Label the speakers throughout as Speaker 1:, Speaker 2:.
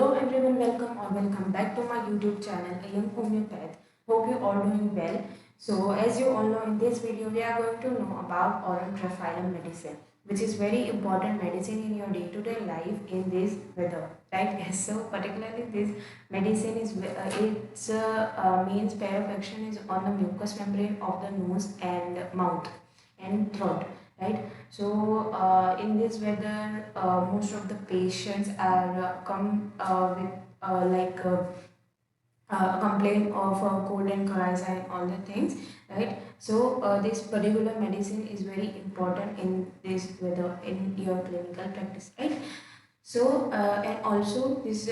Speaker 1: Hello everyone, welcome or welcome back to my YouTube channel, A Young Homeopath. Hope you all doing well. So as you all know, in this video we are going to know about Aurum Traphylum medicine, which is very important medicine in your day-to-day life in this weather, right? Yes, so particularly this medicine is its main sphere of action is on the mucous membrane of the nose and mouth and throat, right? So in this weather, most of the patients are come with a complaint of cold and coryza and all the things, right? So this particular medicine is very important in this weather in your clinical practice, right? So and also this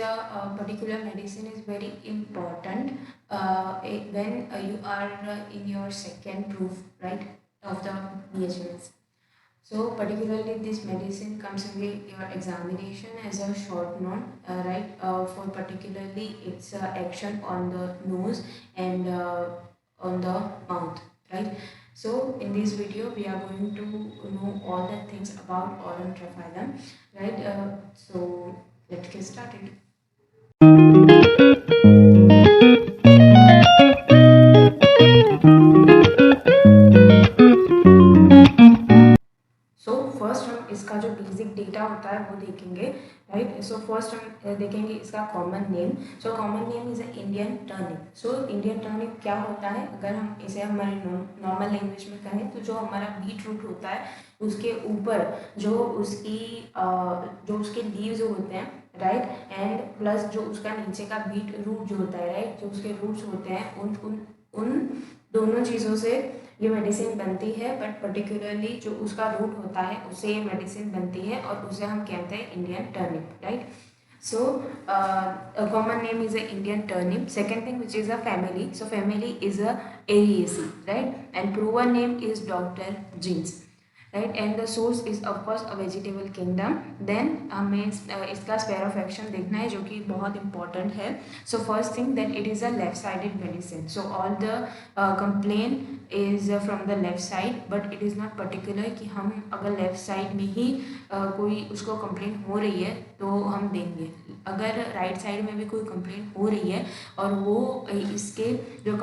Speaker 1: particular medicine is very important when you are in your second proof, right, of the BHMS. So particularly this medicine comes in your examination as a short note, right? For particularly its action on the nose and on the mouth, right? So in this video we are going to know all the things about Aurum Traphylum, right? So let's get started. So first हम इसका जो basic data होता है वो देखेंगे, right? So first हम देखेंगे इसका common name. So common name is Indian turnip. So Indian turnip क्या होता है, अगर हम इसे हमारे नॉर्मल लैंग्वेज में कहें तो जो हमारा बीट रूट होता है उसके ऊपर जो उसके लीव्स होते हैं, राइट, एंड प्लस जो उसका नीचे का बीट रूट जो होता है, राइट, जो उसके रूट्स होते हैं, उन उन उन दोनों चीज़ों से ये मेडिसिन बनती है. बट पर्टिकुलरली जो उसका रूट होता है उससे ये मेडिसिन बनती है और उसे हम कहते हैं Indian turnip, right? So a common name is a Indian turnip. Second thing, which is a family. So family is a Ariaceae, right? And proven name is Dr. Jeans, right? And the source is of course a vegetable kingdom. Then हमें इसका sphere of action देखना है जो कि बहुत important है. So first thing that it is a left-sided medicine. So all the complaint is from the left side, but it is not particular कि हम अगर left side में ही कोई उसको complaint हो रही है तो हम देंगे. अगर राइट साइड में भी कोई कंप्लेंट हो रही है और वो इसके जो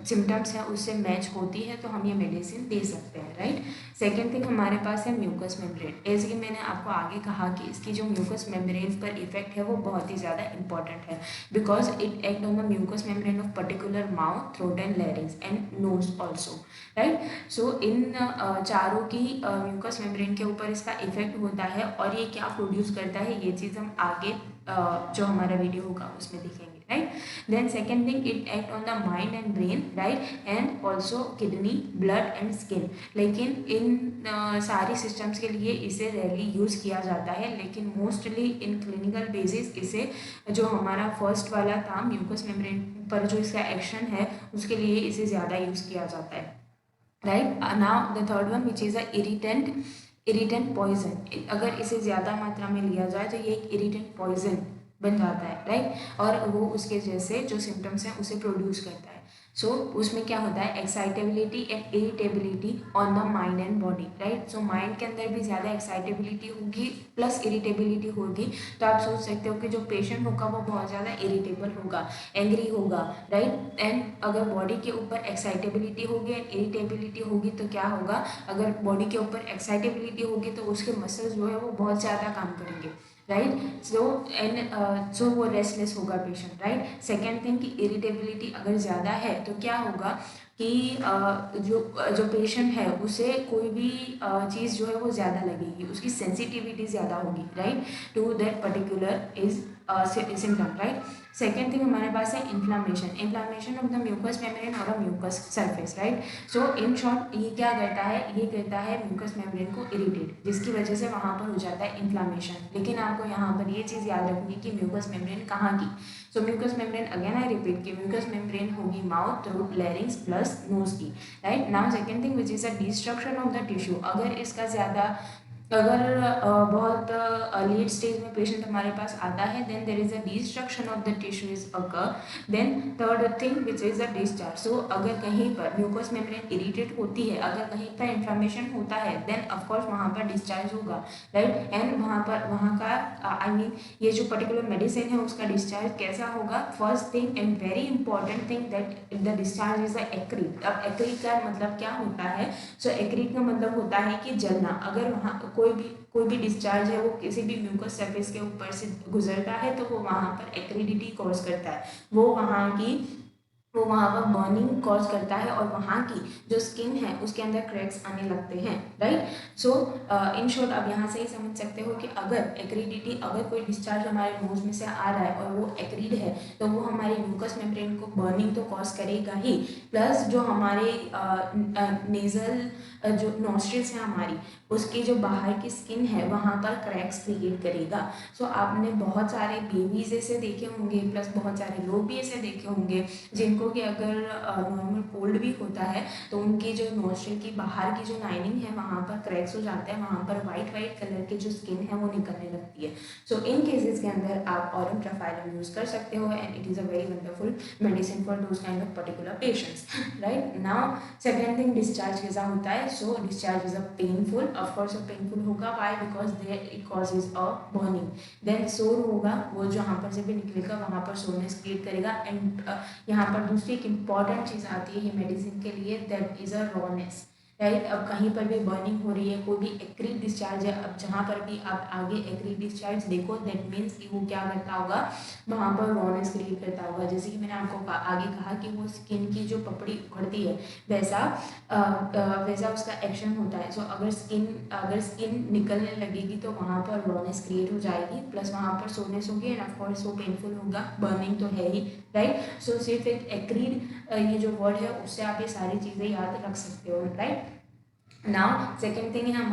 Speaker 1: सिम्टम्स हैं उससे मैच होती है तो हम ये मेडिसिन दे सकते हैं, राइट? सेकेंड थिंग हमारे पास है म्यूकस मेम्ब्रेन. ऐसे कि मैंने आपको आगे कहा कि इसकी जो म्यूकस मेम्ब्रेन पर इफेक्ट है वो बहुत ही ज़्यादा इंपॉर्टेंट है because it act on the mucous membrane of particular mouth, throat and larynx and nose also, right? So इन चारों की म्यूकस मेम्ब्रेन के ऊपर इसका इफेक्ट होता है और ये क्या प्रोड्यूस करता है ये चीज़ हम आगे जो हमारा वीडियो होगा उसमें दिखेंगे, right? Then second thing, it act on the mind and brain, right, and also kidney, blood and skin. लेकिन इन सारी सिस्टम्स के लिए इसे रेयरली यूज़ किया जाता है, लेकिन मोस्टली इन क्लिनिकल बेसिस इसे जो हमारा फर्स्ट वाला था म्यूकस मेम्ब्रेन पर जो इसका एक्शन है उसके लिए इसे ज़्यादा यूज़ किया जाता है, right? Now the third one which is a irritant poison. अगर इसे ज़्यादा मात्रा में लिया जाए तो ये एक इरिटेंट पॉइजन बन जाता है, राइट? और वो उसके जैसे जो सिम्टम्स हैं उसे प्रोड्यूस करता है. सो उसमें क्या होता है, excitability and irritability on the mind and body, right? So mind के अंदर भी ज़्यादा एक्साइटेबिलिटी होगी प्लस इरिटेबिलिटी होगी. तो आप सोच सकते हो कि जो पेशेंट होगा वो बहुत ज़्यादा इरिटेबल होगा, एंग्री होगा, राइट? एंड अगर बॉडी के ऊपर एक्साइटेबिलिटी होगी एंड इरिटेबिलिटी होगी तो क्या होगा, अगर बॉडी के ऊपर एक्साइटेबिलिटी होगी तो उसके मसल्स जो है वो बहुत ज़्यादा काम करेंगे, राइट? सो वो रेस्टलेस होगा पेशेंट, राइट? सेकेंड थिंग कि इरिटेबिलिटी अगर ज़्यादा है तो क्या होगा कि जो पेशेंट है उसे कोई भी चीज़ जो है वो ज़्यादा लगेगी, उसकी सेंसिटिविटी ज़्यादा होगी, right, to that particular is symptom, right? Second thing हमारे पास है inflammation of the mucous membrane और mucous surface, right? So in short ये क्या करता है, ये करता है म्यूकस मेम्ब्रेन को इरिटेट, जिसकी वजह से वहाँ पर हो जाता है इन्फ्लामेशन. लेकिन आपको यहाँ पर ये चीज़ याद रखनी है कि म्यूकस मेम्ब्रेन कहाँ की. So mucous membrane again I repeat कि म्यूकस मेम्ब्रेन होगी mouth, throat, larynx plus nose की, right? Now second thing which is a destruction of the tissue. अगर इसका ज़्यादा अगर बहुत लेट स्टेज में पेशेंट हमारे पास आता है, then there is a destruction of the tissue is occur, then third thing which is a discharge. So अगर कहीं पर म्यूकस मेम्ब्रेन इरिटेट होती है, अगर कहीं पर इन्फ्लेमेशन होता है, देन ऑफकोर्स वहाँ पर डिस्चार्ज होगा, राइट। एंड वहाँ का आई मीन ये जो पर्टिकुलर मेडिसिन है उसका डिस्चार्ज कैसा होगा। First thing and very important thing that the discharge is a acrid. अब एक्रीट का मतलब क्या होता है? सो एक्रीट का मतलब होता है कि जलना। अगर वहाँ कोई भी डिस्चार्ज है वो किसी भी म्यूकस सरफेस के ऊपर से गुजरता है तो वो वहाँ पर एक्रीडिटी कॉज करता है, वो वहाँ पर बर्निंग कॉज करता है और वहाँ की जो स्किन है उसके अंदर क्रैक्स आने लगते हैं, राइट। सो इन शॉर्ट आप यहाँ से ही समझ सकते हो कि अगर एक्रीडिटी, अगर कोई डिस्चार्ज हमारे नोज में से आ रहा है और वो एक्रीड है तो वो हमारी म्यूकस मेम्ब्रेन को बर्निंग तो कॉज करेगा ही, प्लस जो हमारे नेजल जो नॉस्ट्रिल्स हैं हमारी, उसकी जो बाहर की स्किन है वहाँ पर क्रैक्स क्रिएट करेगा। सो आपने बहुत सारे बेबीज ऐसे देखे होंगे, प्लस बहुत सारे लोग भी ऐसे देखे होंगे जिनको कि अगर नॉर्मल कोल्ड भी होता है तो उनकी जो नोस्ट्रिल की बाहर की जो लाइनिंग है वहाँ पर क्रैक्स हो जाते हैं, वहाँ पर वाइट कलर की जो स्किन है वो निकलने लगती है। सो इन केसेस के अंदर आप ऑरम ट्रफाइलम यूज़ कर सकते हो and it is a very wonderful medicine for those kind of particular patients, right. Now second thing, discharge कैसा होता है? So discharge is a painful, of course painful होगा, why? Because there it causes a burning. Then sore होगा, वो जहाँ पर से भी निकलेगा वहाँ पर सोरनेस क्रिएट करेगा। एंड यहाँ पर दूसरी एक इंपॉर्टेंट चीज़ आती है ये मेडिसिन के लिए, that is a rawness, right. अब कहीं पर भी बर्निंग हो रही है, कोई भी एक्रीट डिस्चार्ज है, अब जहाँ पर भी आप आगे एक्रीट डिस्चार्ज देखो, दैट मीन्स कि वो क्या करता होगा, वहाँ पर रॉनेस क्रिएट करता होगा। जैसे कि मैंने आपको आगे कहा कि वो स्किन की जो पपड़ी उखड़ती है वैसा उसका एक्शन होता है। सो अगर स्किन निकलने लगेगी तो वहाँ पर रॉनेस क्रिएट हो जाएगी, प्लस वहाँ पर सोनेस होगी एंड ऑफकोर्स वो पेनफुल होगा, बर्निंग तो है ही, राइट। सो सिर्फ एक एक्रीड ये जो वर्ड है उससे आप ये सारी चीज़ें याद रख सकते हो, राइट। नाउ सेकेंड थिंग है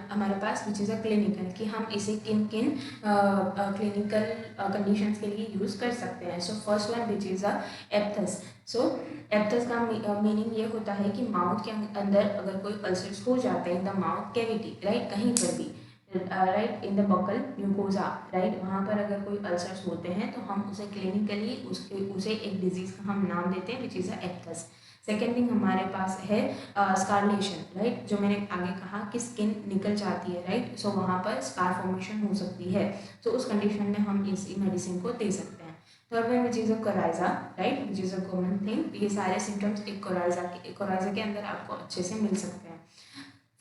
Speaker 1: हमारे पास विच इज़ अ क्लिनिकल, कि हम इसे किन किन क्लिनिकल कंडीशंस के लिए यूज़ कर सकते हैं। So first one which is a aphthous. So aphthous का मीनिंग ये होता है कि माउथ के अंदर अगर कोई अल्सर्स हो जाते हैं, in the mouth cavity, right, कहीं पर भी, right, in the buckle mucosa, right, वहाँ पर अगर कोई अल्सर्स होते हैं तो हम उसे क्लिनिकली उसे एक डिजीज़ का हम नाम देते हैं which is a aphthous. Second thing हमारे पास है स्कारलेशन, राइट, जो मैंने आगे कहा कि स्किन निकल जाती है, राइट। सो वहाँ पर स्कार फॉर्मेशन हो सकती है, तो उस कंडीशन में हम इस मेडिसिन को दे सकते हैं। Third one which is a coryza, right, which is a common thing. ये सारे सिम्टम्स एक कोराइजा के अंदर आपको अच्छे से मिल सकते हैं।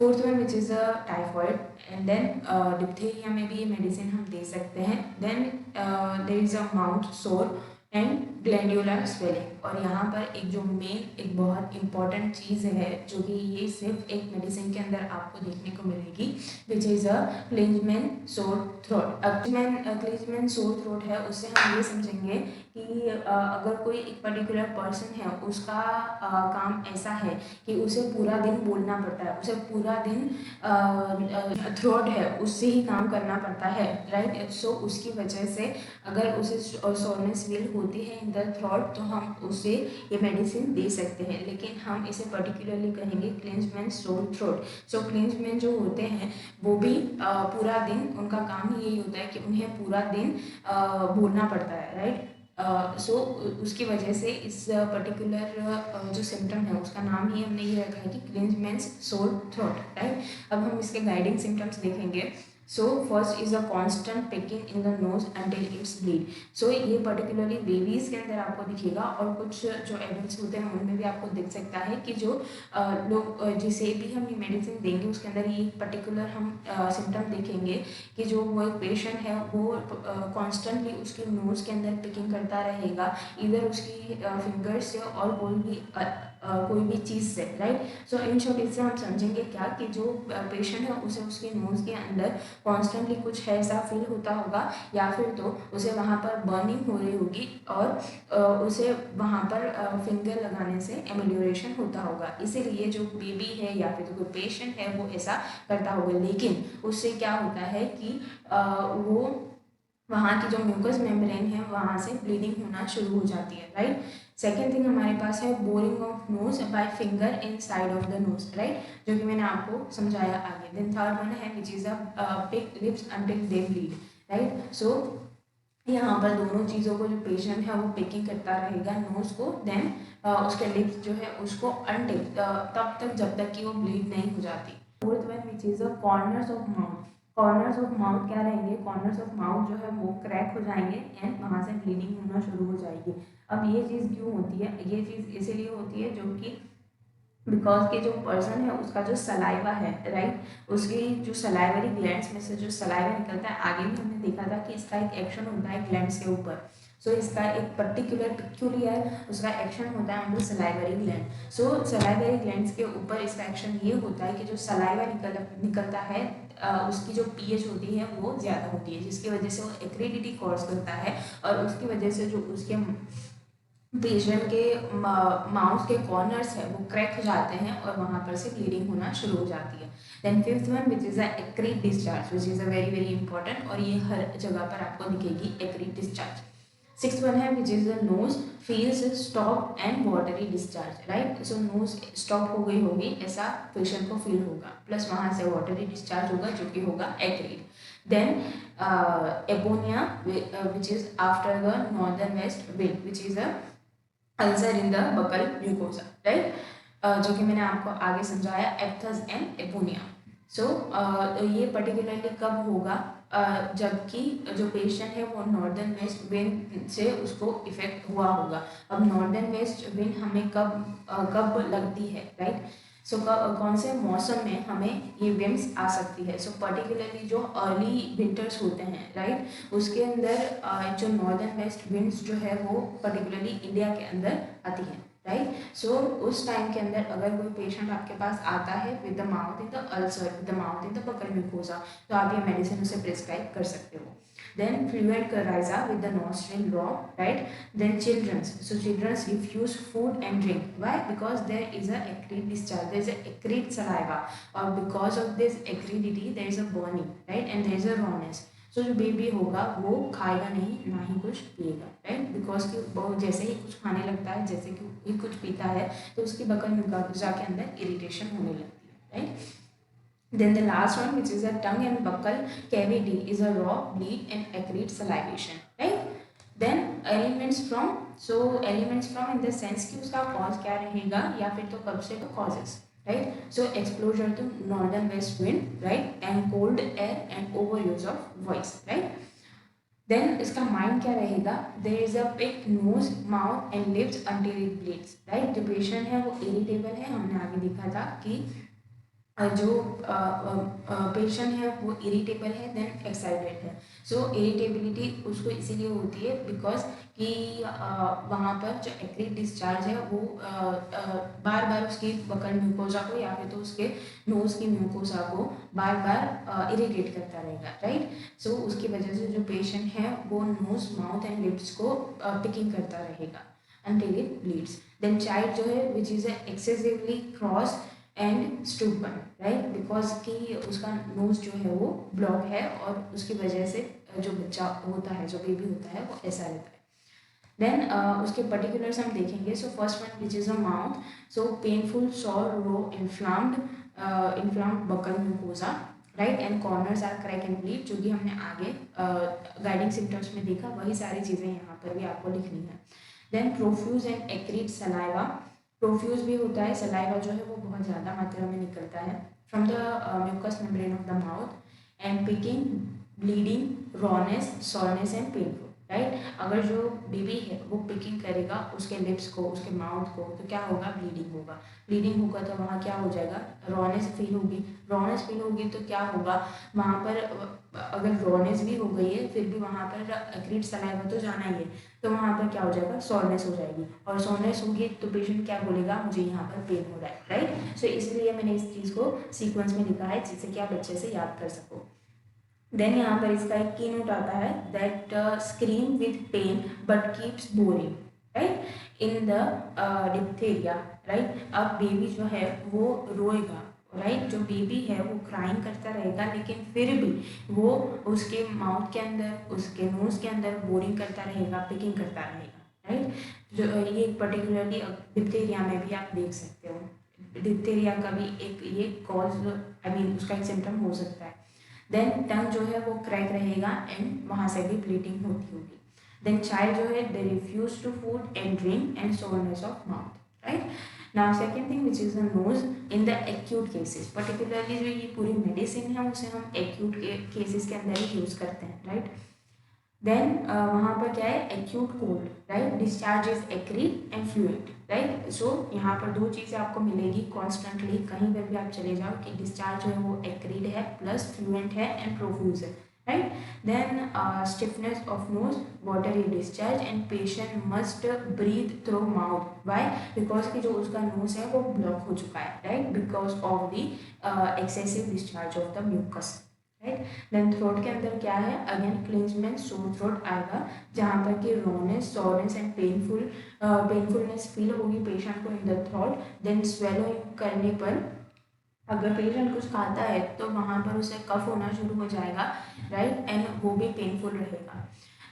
Speaker 1: Fourth one which is a typhoid, and then diphtheria में भी ये मेडिसिन हम दे सकते हैं। Then there is a mouth sore and glandular swelling. और यहाँ पर एक जो मेन एक बहुत इंपॉर्टेंट चीज़ है जो कि ये सिर्फ एक मेडिसिन के अंदर आपको देखने को मिलेगी, विच इज़ अ क्लिंजमैन सोर थ्रोट। अब क्लिंजमैन सोर थ्रोट है, उससे हम ये समझेंगे कि अगर कोई एक पर्टिकुलर पर्सन है उसका काम ऐसा है कि उसे पूरा दिन बोलना पड़ता है, उसे पूरा दिन थ्रोट है उससे ही काम करना पड़ता है, राइट। सो उसकी वजह से अगर उसे सोरनेस फील होती है इन द थ्रोट तो हम उसे ये मेडिसिन दे सकते हैं, लेकिन हम इसे पर्टिकुलरली कहेंगे क्लिंजमैन सोर थ्रोट। सो क्लिंजमैन जो होते हैं वो भी पूरा दिन उनका काम ही यही होता है कि उन्हें पूरा दिन बोलना पड़ता है, राइट। सो उसकी वजह से इस पर्टिकुलर जो सिम्टम है उसका नाम ही हमने ये रखा है कि क्लिंजमैन्स सोर थ्रोट, राइट। अब हम इसके गाइडिंग सिम्टम्स देखेंगे। So first is a constant picking in the nose until it's bleed. So ये पर्टिकुलरली बेबीज के अंदर आपको दिखेगा और कुछ जो एडल्ट होते हैं उनमें भी आपको दिख सकता है कि जो लोग जिसे भी हम ये मेडिसिन देंगे उसके अंदर ये पर्टिकुलर हम सिम्टम देखेंगे कि जो वो एक पेशेंट है वो कॉन्स्टेंटली उसके नोज़ के अंदर पिकिंग करता रहेगा, इधर उसकी फिंगर्स से और कोई भी चीज़ से, राइट। सो इन शॉर्ट इससे हम समझेंगे क्या कि जो पेशेंट है उसे उसके नोज़ के अंदर कॉन्स्टेंटली कुछ ऐसा फील होता होगा या फिर तो उसे वहाँ पर बर्निंग हो रही होगी और उसे वहाँ पर फिंगर लगाने से एमेलियोरेशन होता होगा, इसीलिए जो बेबी है या फिर तो कोई पेशेंट है वो ऐसा करता होगा। लेकिन उससे क्या होता है कि वो वहाँ की जो म्यूकस मेम्ब्रेन है वहाँ से ब्लीडिंग होना शुरू हो जाती है, राइट। सेकेंड थिंग हमारे पास है boring of nose by finger inside of the nose, right, जो कि मैंने आपको समझाया आगे। देन थर्ड वन है which is a pick lips until they bleed, right. So यहाँ पर दोनों चीज़ों को जो पेशेंट है वो पिकिंग करता रहेगा नोज को, देन उसके लिप्स जो है उसको अनटिल तब तक जब तक कि वो ब्लीड नहीं हो जाती। Fourth one which is a corners of mouth. Corners of mouth क्या रहेंगे, कॉर्नर्स ऑफ माउथ जो है वो क्रैक हो जाएंगे एंड वहाँ से ब्लीडिंग होना शुरू हो जाएगी। अब ये चीज़ क्यों होती है, ये चीज़ इसीलिए होती है जो कि बिकॉज के जो पर्सन है उसका जो सलाइवा है, राइट, उसकी जो सलाइवरी ग्लैंड्स में से जो सलाइवा निकलता है, आगे भी हमने देखा था कि इसका एक एक्शन होता है ग्लैंड्स के ऊपर। सो इसका एक पर्टिकुलर पिक्यूलियर उसका एक्शन होता है on the salivary gland. So salivary glands के ऊपर इसका एक्शन ये होता है कि जो सलाइवा निकलता है उसकी जो पीएच होती है वो ज़्यादा होती है, जिसकी वजह से वो एक्रिडिटी कॉज करता है और उसकी वजह से जो उसके पेशेंट के माउथ के कॉर्नर्स है वो क्रैक हो जाते हैं और वहाँ पर से ब्लीडिंग होना शुरू हो जाती है। Then fifth one which is a acrid discharge which is a very very important, और ये हर जगह पर आपको दिखेगी एक्रीट डिस्चार्ज। सिक्स्थ वन है which is the nose feels stop and watery discharge, right. So nose stop हो गई होगी ऐसा पेशेंट को फील होगा, प्लस वहाँ से वाटरी डिस्चार्ज होगा जो कि होगा acrid. Then aponia which is after the northern west wind which is a ulcer in the buccal mucosa, right, जो कि मैंने आपको आगे समझाया एप्थस एंड एपोनिया। सो ये पर्टिकुलरली कब होगा, जबकि जो पेशेंट है वो नॉर्दर्न वेस्ट विंड से उसको इफेक्ट हुआ होगा। अब नॉर्दर्न वेस्ट विंड हमें कब लगती है, राइट। सो कौन से मौसम में हमें ये विंड्स आ सकती है, सो पर्टिकुलरली जो अर्ली विंटर्स होते हैं, राइट, उसके अंदर जो नॉर्दर्न वेस्ट विंड्स जो है वो पर्टिकुलरली इंडिया के अंदर आती है, राइट। सो उस टाइम के अंदर अगर कोई पेशेंट आपके पास आता है with the mouth in the ulcer, with the mouth in the buccal mucosa, तो आप ये मेडिसिन उसे प्रिस्क्राइब कर सकते हो। Then fluid coryza with the nostril raw, right? Then children's. So children's refuse food and drink. Why? Because there is a acrid discharge. There is a acrid saliva, or because of this acridity, there is a burning, right? And there is a rawness. सो जो baby होगा वो खाएगा नहीं ना ही कुछ पिएगा, right, because कि वो जैसे ही कुछ खाने लगता है, जैसे कि कुछ पीता है, तो उसकी बकल म्यूकोसा के अंदर इरिटेशन होने लगती है, right. Then the last one, which is a tongue and buccal cavity, is a raw, bleed and acrid salivation, right? Then elements from, so elements from in the sense कि उसका cause क्या रहेगा या फिर तो कब से तो causes, right? So exposure to northern west wind, right, and cold air and overuse of voice, right? Then इसका माइंड क्या रहेगा, there is a pick nose, mouth and lips until it bleeds, right? जो patient है वो irritable है, हमने आगे देखा था कि जो पेशेंट है वो इरिटेबल है, देन एक्साइटेड है। सो इरिटेबिलिटी उसको इसीलिए होती है बिकॉज कि वहाँ पर जो एक्रिड डिस्चार्ज है वो बार बार उसकी बकल म्यूकोसा को या फिर तो उसके नोज की म्यूकोसा को बार बार इरिटेट करता रहेगा, राइट। सो उसकी वजह से जो पेशेंट है वो नोज, माउथ एंड लिप्स को पिकिंग करता रहेगा until it bleeds. Then child जो है which is excessively cross and stubborn, right, because कि उसका नोज जो है वो ब्लॉक है और उसकी वजह से जो बच्चा होता है, जो बेबी होता है, वो ऐसा रहता है। देन उसके पर्टिकुलर्स हम देखेंगे। So first one which is a mouth, so painful, sore, raw, inflamed buccal mucosa, right, and corners are crack and bleed, जो कि हमने आगे गाइडिंग सिम्टम्स में देखा, वही सारी चीज़ें यहाँ पर भी आपको लिखनी है। Then profuse and acrid saliva, profuse भी होता है, सलाइवा जो है वो बहुत ज़्यादा मात्रा में निकलता है from the mucous membrane of the mouth, and picking, bleeding, rawness, soreness and painful, right. अगर जो बेबी है वो पिकिंग करेगा उसके लिप्स को, उसके माउथ को, तो क्या होगा, ब्लीडिंग होगा। ब्लीडिंग होगा तो वहाँ क्या हो जाएगा, रॉनेस फील होगी। रॉनेस फील होगी तो क्या होगा, वहाँ पर अगर रॉनेस भी हो गई है फिर भी वहाँ पर एक्रीड सलाइवा तो जाना ही है, तो वहाँ पर क्या हो जाएगा, सॉरनेस हो जाएगी, और सॉरनेस होगी तो पेशेंट क्या बोलेगा, मुझे यहाँ पर पेन हो रहा है, राइट। सो इसलिए मैंने इस चीज़ को सीक्वेंस में लिखा है जिससे कि आप अच्छे से याद कर सको। देन यहाँ पर इसका एक की नोट आता है, that scream with pain but keeps boring, right, in the diphtheria, right. अब बेबी जो है वो रोएगा, राइट, जो बेबी है वो क्राइंग करता रहेगा, लेकिन फिर भी वो उसके माउथ के अंदर, उसके नोज के अंदर बोरिंग करता रहेगा, पिकिंग करता रहेगा, राइट। जो ये पर्टिकुलरली डिप्थीरिया में भी आप देख सकते हो, डिप्थीरिया का भी एक ये कॉज, आई मीन उसका एक सिम्टम हो सकता है। देन टंग जो है वो क्रैक रहेगा एंड वहाँ से भी ब्लीडिंग होती होगी। देन चाइल्ड जो है they refuse to food and drink and soreness of mouth, right. Now second thing which is the nose in the acute cases, particularly जो ये पूरी मेडिसिन है उसे हम एक्यूट केसेस के अंदर ही यूज करते हैं, राइट। देन वहाँ पर क्या है, acute cold, right, discharge is acrid and fluent, right. So यहाँ पर दो चीज़ें आपको मिलेगी कॉन्स्टेंटली, कहीं पर भी आप चले जाओ कि डिस्चार्ज जो है वो एक्रीड है प्लस फ्लूएंट है एंड प्रोफ्यूज है, right. Then stiffness of nose, watery discharge and patient must breathe through mouth, why, because कि जो उसका नोज है वो ब्लॉक हो चुका है, right, because of the excessive discharge of the mucus, right. Then throat के अंदर क्या है, अगेन क्लिंजमेंट सोर थ्रोट आएगा, जहाँ पर कि rawness, soreness and painfulness feel होगी पेशेंट को in the throat. Then swallow करने पर अगर पेशेंट कुछ खाता है तो वहाँ पर उसे कफ होना शुरू हो जाएगा, राइट, एंड वो भी पेनफुल रहेगा।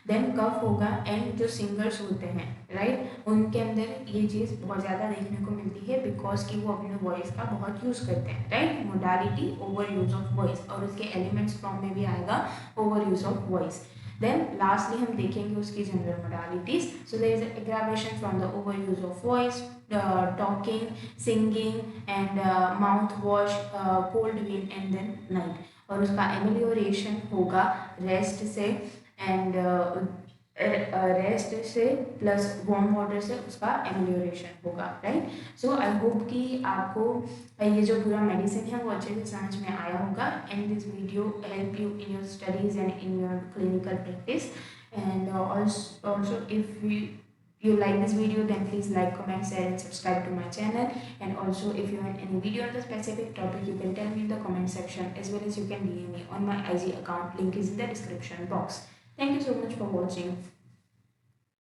Speaker 1: देन कफ होगा एंड जो सिंगर्स होते हैं, राइट, उनके अंदर ये चीज़ बहुत ज़्यादा देखने को मिलती है बिकॉज कि वो अपने वॉइस का बहुत यूज़ करते हैं, right, modality over use of voice, और उसके एलिमेंट्स फॉर्म में भी आएगा over use of voice. Then lastly हम देखेंगे उसकी general modalities. So there is aggravation from the over use of voice, talking, singing and mouth wash, cold wind and then night, और उसका एमिलियोरेशन होगा rest से एंड रेस्ट से plus warm water से उसका एमिलियोरेशन होगा, राइट। सो आई होप कि आपको ये जो पूरा मेडिसिन है वो अच्छे से समझ में आया होगा, and this video help you in your studies and in your clinical practice, and also if you like this video, then please like, comment, share and subscribe to my channel. And also if you want any video on the specific topic, you can tell me in the comment section, as well as you can DM me on my IG account, link is in the description box. Thank you so much for watching.